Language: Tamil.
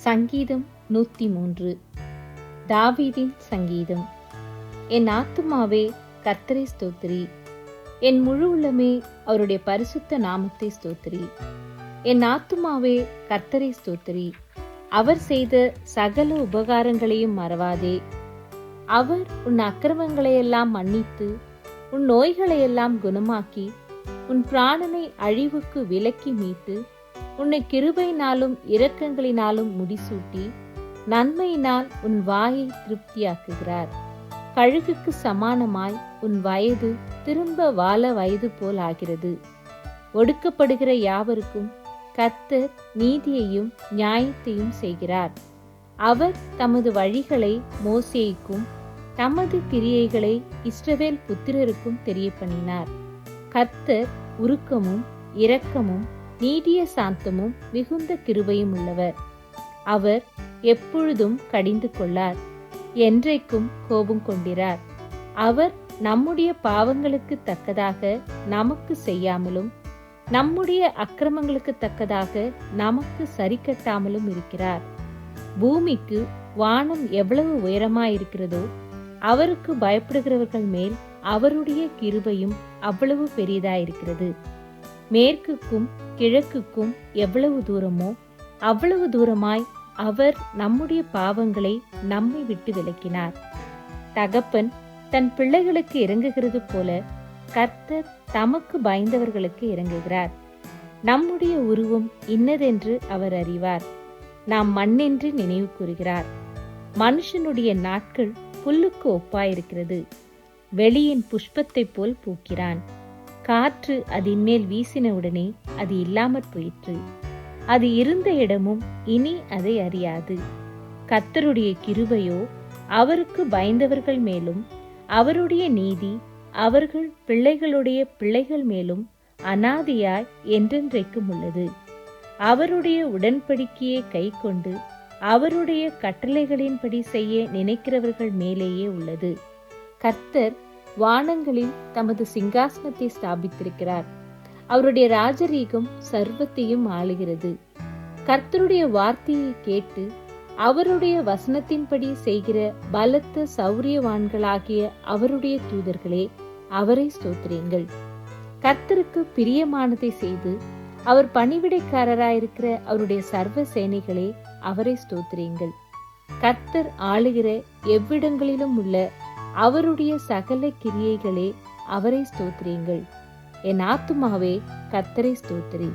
சங்கீதம் 103. தாவீதின் சங்கீதம். என் ஆத்துமாவே கர்த்தரை ஸ்தோத்திரி, என் முழு உள்ளமே அவருடைய பரிசுத்த நாமத்தை ஸ்தோத்திரி. என் ஆத்துமாவே கர்த்தரை ஸ்தோத்திரி, அவர் செய்த சகல உபகாரங்களையும் மறவாதே. அவர் உன் அக்கிரமங்களையெல்லாம் மன்னித்து உன் நோய்களையெல்லாம் குணமாக்கி உன் பிராணனை அழிவுக்கு விலக்கி மீட்டு உன்னை கிருபையினாலும் இரக்கங்களினாலும் முடிசூட்டி நன்மையினால் உன் வாயை திருப்தியாக்குகிறார். கழுகுக்கு சமானமாய் உன் வயது திரும்ப வாழ வயது போல் ஆகிறது. ஒடுக்கப்படுகிற யாவருக்கும் கர்த்தர் நீதியையும் நியாயத்தையும் செய்கிறார். அவர் தமது வழிகளை மோசேக்கும் தமது கிரியைகளை இஸ்ரவேல் புத்திரருக்கும் தெரியப்பண்ணினார். கர்த்தர் உருக்கமும் இரக்கமும் நீடிய சாந்தமும் மிகுந்த கிருபையும் உள்ளவர். அவர் எப்பொழுதும் கடிந்து கொள்ளார், என்றைக்கும் கோபம் கொண்டிரார். அவர் நம்முடைய பாவங்களுக்கு தக்கதாக நமக்கு செய்யாமலும் நம்முடைய அக்கிரமங்களுக்கு தக்கதாக நமக்கு சரி கட்டாமலும் இருக்கிறார். பூமிக்கு வானம் எவ்வளவு உயரமாயிருக்கிறதோ அவருக்கு பயப்படுகிறவர்கள் மேல் அவருடைய கிருபையும் அவ்வளவு பெரியதாயிருக்கிறது. மேற்குக்கும் கிழக்குக்கும் எவ்வளவு தூரமோ அவ்வளவு தூரமாய் அவர் நம்முடைய பாவங்களை நம்மை விட்டு விலக்கினார். தகப்பன் தன் பிள்ளைகளுக்கு இறங்குகிறது போல கர்த்தர் தமக்கு பயந்தவர்களுக்கு இறங்குகிறார். நம்முடைய உருவம் இன்னதென்று அவர் அறிவார். நாம் மண்ணென்று நினைவு கூறுகிறார். மனுஷனுடைய நாட்கள் புல்லுக்கு ஒப்பாயிருக்கிறது. வெளியின் புஷ்பத்தை போல் பூக்கிறான். காற்று அதன் மேல் வீசினவுடனே அது இல்லாமற் போயிற்று. அது இருந்த இடமும் இனி அதை அறியாது. கர்த்தருடைய கிருபையோ அவருக்கு பயந்தவர்கள் மேலும் அவருடைய நீதி அவர்கள் பிள்ளைகளுடைய பிள்ளைகள் மேலும் அனாதியாய் என்றென்றைக்கும் உள்ளது. அவருடைய உடன்படிக்கையை கை கொண்டு அவருடைய கட்டளைகளின்படி செய்ய நினைக்கிறவர்கள் மேலேயே உள்ளது. கர்த்தர் வானங்களில் தமது சிங்காசனத்தை ஸ்தாபித்திருக்கிறார். அவருடைய ராஜரீகம் சர்வத்தையும் ஆளுகிறது. கர்த்தருடைய வார்த்தையை கேட்டு அவருடைய வசனத்தின்படி செய்கிற பலத்த சௌரியவான்களாகிய அவருடைய தூதர்களே, அவரை ஸ்தோத்திரீங்கள். கர்த்தருக்கு பிரியமானதை செய்து அவர் பணிவிடைக்காரராயிருக்கிற அவருடைய சர்வ சேனைகளே, அவரை ஸ்தோத்திரீங்கள். கர்த்தர் ஆளுகிற எவ்விடங்களிலும் உள்ள அவருடைய சகல கிரியைகளே, அவரை ஸ்தோத்திரீங்கள். என் ஆத்துமாவே கர்த்தரை ஸ்தோத்திரி.